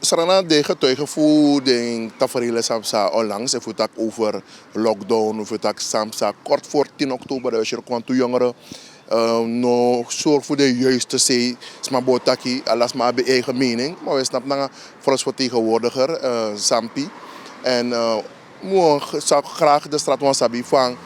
Sarana de getuigen voor de tafereelen samsa onlangs. En voor het over lockdown, voor het samsa kort voor 10 oktober. Als je kwam toe jongeren. No zorg voor de juiste zee. Sma botaki, alles maar bij eigen mening. Maar we snappen dat volksvertegenwoordiger, Zampi. En ik zou graag de straat van Sabi van.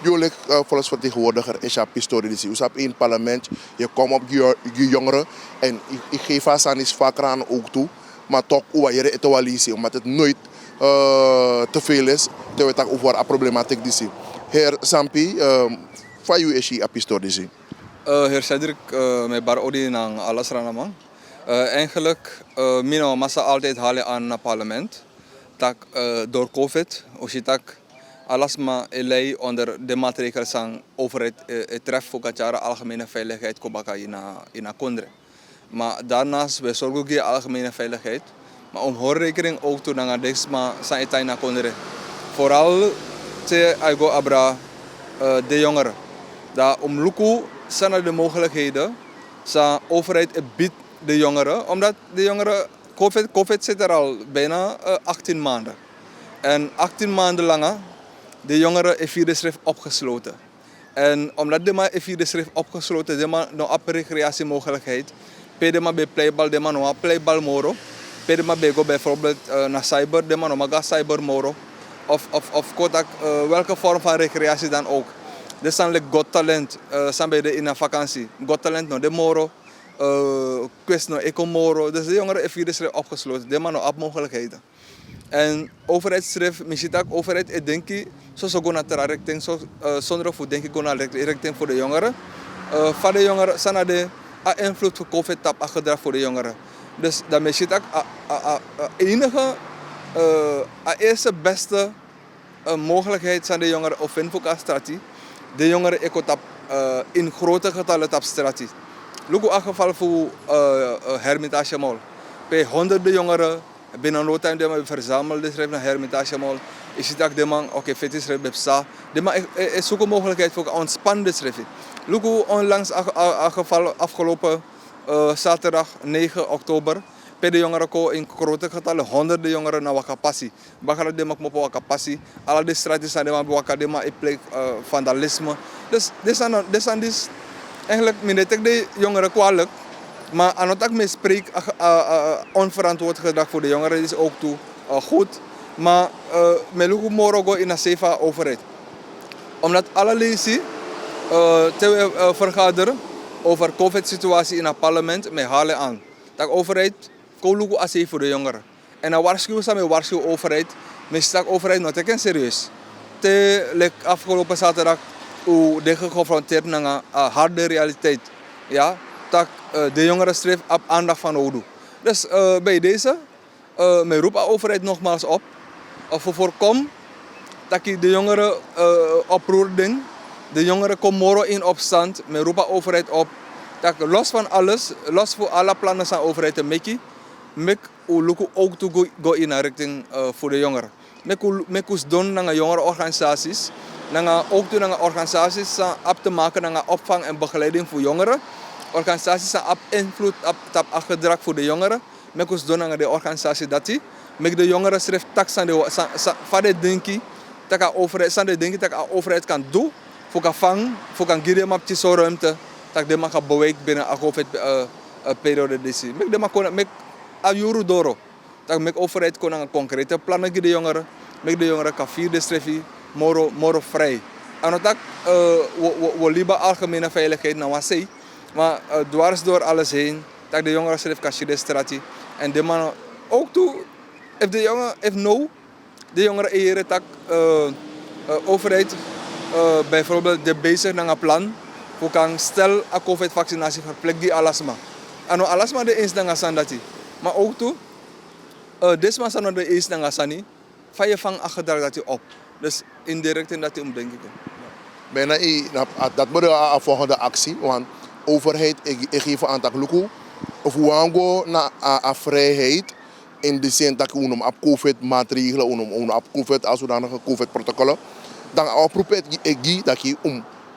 Jullie volksvertegenwoordiger is je historisch. Je hebt in het parlement, je komt op je jongeren. En ik geef aan is vaker aan ook toe. Maar toch, hoe je het wel is, omdat het nooit te veel is. Terwijl het over een problematiek is. Heer Zampi, van u is je historisch. Heer Cedric, met bar odi nang alles ranamang. Eigenlijk, mina massa altijd halen aan het parlement. Tak door COVID, ositak alles maar elei onder de maatregelen van overheid treft voor het algemene veiligheid kobaka in Kondre. Maar daarnaast we zorgen ook voor de algemene veiligheid. Maar om hoorrekening ook te nemen deze maar zijn het in Kondre. Vooral te aigo abra de jongeren. Dat om luku zijn de mogelijkheden. De overheid biedt de jongeren, omdat de jongeren COVID zit er al bijna 18 maanden. En 18 maanden lang de jongeren in vierde schrift opgesloten. En omdat de maar in vierde schrift opgesloten, de maar nog op recreatiemogelijkheid. Pede maar bij playbal, de maar nog playbal moro. Pede maar bij bijvoorbeeld naar cyber, de maar nog maar cyber moro. Of kotak, welke vorm van recreatie dan ook. Dus dan like Got Talent, zijn bij de in een vakantie. Got Talent nog de moro. Quiz nog eco moro. Dus de jongeren in vierde schrift opgesloten, de maar nog op mogelijkheden. En overheidsschrift, misschien ook overheid, denk ik, zo gaan naar de richting, zonder voor denk ik gaan naar de richting voor de jongeren. Voor de jongeren zijn de invloed van COVID-tap gedrag voor de jongeren. Dus dat misschien ook enige, eerste beste mogelijkheid zijn de jongeren of in voor strategie. De jongeren tap in grote getallen tap strategie. Look hoe geval voor Hermitage Mall. Bij honderden jongeren. Binnen no time de man verzameld is naar Hermitage Mall. Is het ook de man, oké, vet is bepsa. De man is zo'n mogelijkheid voor ontspannen schrijven. Look hoe onlangs geval afgelopen zaterdag 9 oktober. Bij de jongeren komen in grote getallen honderden jongeren naar Wakapassi. Bagara de man op Wakapassi. Alle de straten zijn de man Wakadema in plek vandalisme. Dus dit zijn dus eigenlijk minder de jongeren kwalijk. Maar aan het ook spreek onverantwoord gedrag voor de jongeren is ook toe goed. Maar met lugu moro in een safe overheid. Omdat alle leden te vergaderen over de COVID-situatie in het parlement met halen aan. Dat overheid ko lugu asif voor de jongeren. En dan waarschuwen ze met waarschuwen overheid. Meestal overheid nog teken serieus. Te afgelopen zaterdag hoe de geconfronteerd met een harde realiteit. Ja. Dat de jongeren streef op aandacht van Odu. Dus bij deze, mijn roep de overheid nogmaals op. Voor voorkom dat de jongeren oproerden. De jongeren komen morgen in opstand. Mijn roep de overheid op. Dat los van alles, los van alle plannen van de overheid te maken. Mek ook toe go in een richting voor de jongeren. Mek us doen naar jongerenorganisaties. Ook toe naar organisaties op te maken naar opvang en begeleiding voor jongeren. Organisaties zijn op invloed op gedrag voor de jongeren. Met ons doen aan de organisatie dat die. Met de jongeren schrijft tax aan de van de denken dat de overheid kan doen. Voor kan vangen, voor kan geven op die zo'n ruimte. Dat de man kan bewegen binnen een COVID-periode. Met de man kon met een doro. Dat de overheid kon een concrete plannen geven de jongeren. Met de jongeren kan vierde schrijven, moro vrij. En dat we liever algemene veiligheid naar wat zij. Maar dwars door alles heen, dat de jongeren schrijft kastje de strategie. En de man ook toe, de jongeren eren dat overheid bijvoorbeeld de bezig naar een plan voor kan stel een COVID-vaccinatie verplicht die alasma. En alasma de eens naar sandati. Maar ook toe, deze man zijn de eens naar sani, van je vang gedrag dat je op. Dus indirect in dat je denk ik. Bijna dat moet een volgende actie, want overheid geeft aan dat luku of we gaan naar vrijheid in de zin dat we op COVID-maatregelen, op COVID als zodanige COVID-protocollen, dan oproepen dat je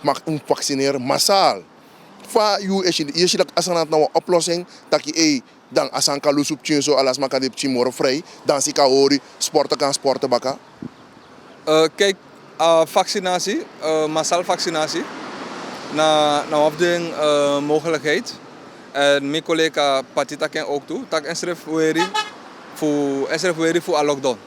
mag vaccineren massaal. Je ziet dat als een oplossing dat je Dan asan ka lusup chinso alas maka de chimoro vrij. Dan si ka hori sporten kan sporten baka. Kijk, vaccinatie, massaal vaccinatie, na afdeling mogelijkheid. En mijn collega Patita ken ook toe. Tak enschrijf weer voor een lockdown.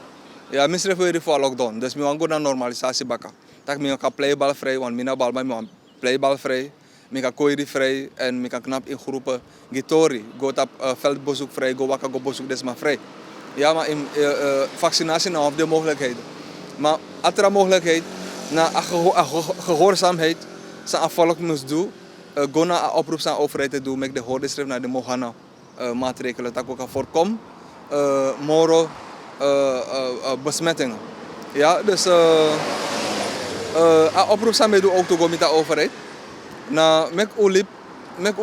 Ja, mijn schrijf weer voor een lockdown. Dus mijn wango naar normalisatie baka. Tak mijn kan playbal vrij, want mijn bal bij mijn playbal vrij. Mijn kan koiri vrij en mijn kan knap in groepen. Gitori, go op veldbezoek vrij, go waka go bezoek, dat is maar vrij. Ja, maar in vaccinatie na afdeling mogelijkheden. Maar als er een mogelijkheid naar gehoorzaamheid zijn volk moest doen, go naar een oproep aan de overheid te doen, met de hoordistrict naar de Mohana maatregelen, dat we kan voorkomen moro besmettingen. Ja, dus een oproep aan doen ook te gaan met de overheid. Na mek ulip, mek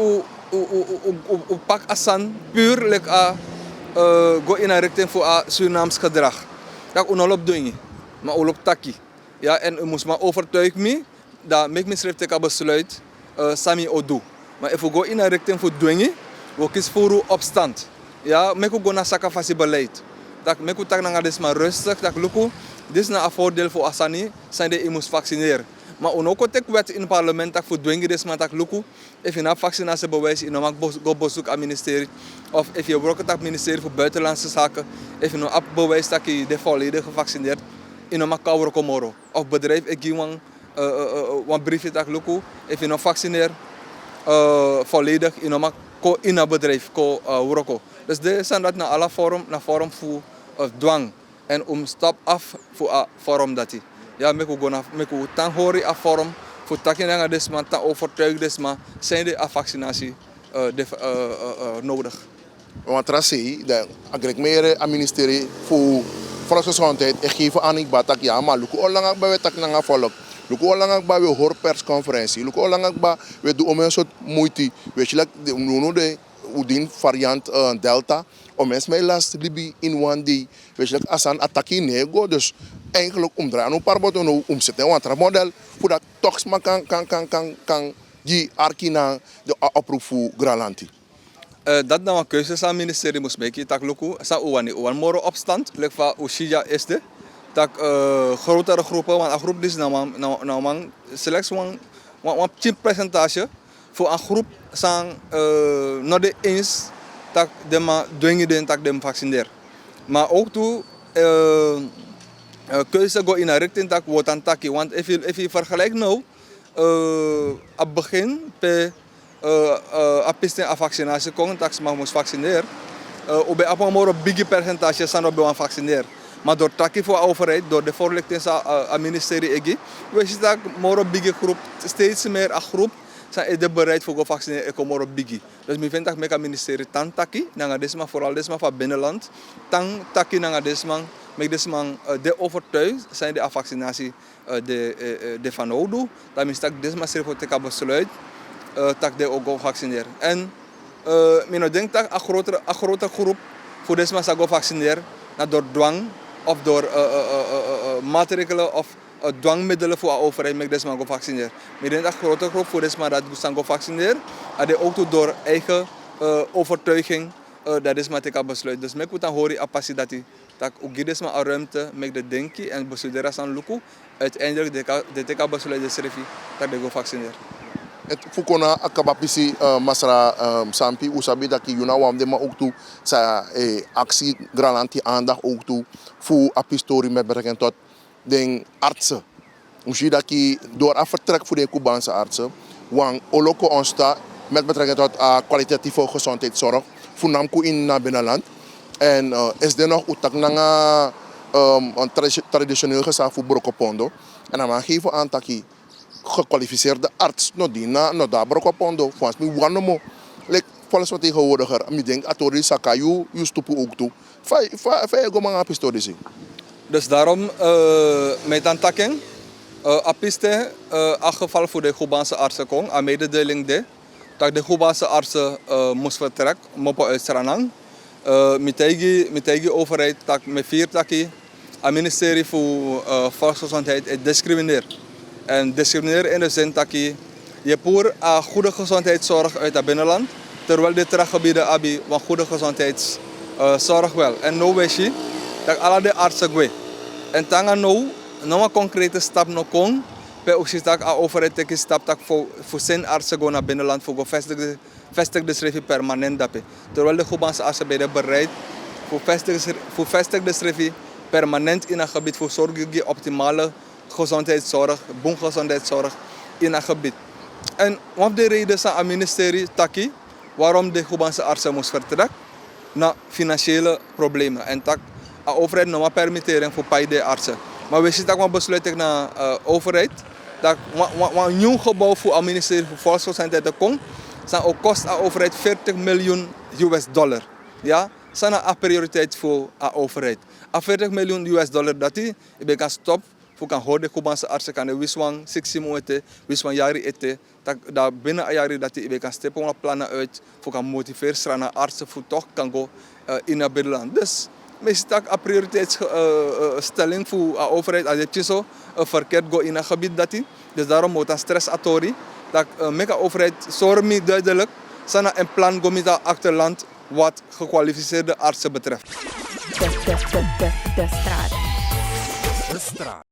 u pak asan puur like go in een richting voor a Surinaams gedrag. Dat unolop doen. Maar ook op taki. Ja, en u moest maar overtuigen me dat ik schrijf ik besluit sami odu. Maar if we go in een richting voor doen, we kiezen voor opstand. Ja, ik go naar sakafasi beleid. Dat ik tak naar des maar rustig, dat luku. Dit is een voordeel voor Asani, zijn de moest vaccineren. Maar ook tek wet in het parlement dat voor doen des maar dat luku. If je na vaccinatiebewijs in een go bezoek aan ministerie of if je werkt op het ministerie voor buitenlandse zaken, if je een bewijs dat je de volledig gevaccineerd in een koude komoro of bedrijf ik geef een briefje dat luku if je nog vaccineer volledig in een bedrijf ko werken. Dus dit zijn dat naar alle vorm voor dwang en om stap af voor een vorm dat die. Ja, me ko tang hori a vorm voor takken aan desma ta overtuigd desma zijn de vaccinatie nodig. Want tracé, ik meer aan ministerie voor volksgezondheid, ik geef aan ik batak ja, maar luku olang bij we tak nanga volk. Luku olang bij we hoor persconferentie. Luku olang bij we doen een soort moeite. Weet je like de udin variant Delta. Om eens mij last libi in one day. Weet je like asan attackie nego dus eigenlijk omdraaien een paar botten omzetten want het model voor dat toch maar kan die arkina de oproep voor Gralanti. Dat nou een keuze aan het ministerie moest maken. Dat luku, sa uwan moro opstand, lek van Ushija is de. Dat grotere groepen, want een groep is nou slechts een percentage voor een groep zijn nog de eens dat de maar dwingen dat de vaccineer. Maar ook toe keuze go in een richting dat wordt aan taki, want if je vergelijkt nou, op het begin pe apisten a vaccinatie kon dat ze moest vaccineren. Op een moro big percentage zijn op een vaccineer. Maar door taki voor overheid, door de voorlichting aan ministerie egi, we zien dat moro big groep steeds meer een groep zijn bereid voor vaccineren ik moro big. Dus ik vind dat met het ministerie tan taki, naar desma vooral desma van binnenland, tan taki naar desma met desma de overtuigd zijn de vaccinatie de van oudu. Dat is dat desma schrijft voor te besluit. Dat de ook vaccineren. En ik denk dat een grote groep voor deze mensen gaan vaccineren door dwang of door maatregelen of dwangmiddelen voor de overheid met deze mensen gaan vaccineren. Ik denk dat een grote groep voor deze mensen gaan vaccineren en ook door eigen overtuiging dat deze mensen gaan besluiten. Dus ik moet dan horen dat ook deze mensen ruimte met de denken en besluiten aan lukken. Uiteindelijk de gaan besluiten dat de gaan vaccineren. Het fukona akabapisi masra sampi usabi dat ki yuna wamde maar ook toe sa actie Gralanti aandacht ook toe voor apistori met betrekking tot de artsen. Misschien dat ki door een vertrek voor de Cubaanse artsen wang oloko onsta met betrekking tot kwalitatieve gezondheidszorg voor namku in naar binnenland en is er nog utak nanga een traditioneel gezag voor Brokopondo en dan geven aan taki gekwalificeerde arts no dina no da Brokopondo volgens mij wanomo like volgens wat tegenwoordiger ik denk atori sakayu you stupu ook toe fai go manga pistorisi. Dus daarom met een taking apiste geval voor de Cubaanse artsen kon aan mededeling dat de Cubaanse artsen moest vertrekken mopo uit Suriname. Met overheid dat met vier takken het ministerie voor volksgezondheid discrimineert. En discrimineren in de zin dat je puur goede gezondheidszorg uit het binnenland, terwijl de gebieden hebben een goede gezondheidszorg wel. En nu weet je dat alle de artsen gaan. En dan nou een concrete stap nog kon. Bij ook dat de overheid een stap dat voor zijn artsen gaan naar binnenland voor vestigde schrijven permanent daarbij. Terwijl de Cubaanse artsen zijn bereid voor vestigde schrijven permanent in een gebied voor zorgen voor optimale gezondheidszorg, goede gezondheidszorg in een gebied. En wat de reden is aan het ministerie Taki waarom de Cubaanse artsen moest vertrekken naar financiële problemen. En dat de overheid nog maar permitteren voor beide artsen. Maar we zitten ook besluiten naar de overheid dat een nieuw gebouw voor het ministerie voor Volksgezondheid te komen, dan kost de overheid $40 miljoen. Ja, dat is een prioriteit voor de overheid. $40 miljoen dat die kan stop voor kan horen de Cubaanse artsen kan de wiswang 6 maanden, wiswang jaren eten, dat binnen een jaar dat die kan steppen plannen uit voor kan motiveren naar artsen voor toch kan go in het binnenland. Dus meestal een prioriteitsstelling voor de overheid als je zo verkeerd go in een gebied dat die. Dus daarom moet een stressatori dat met de overheid zorg duidelijk zijn een plan go met het achterland wat gekwalificeerde artsen betreft. De straat.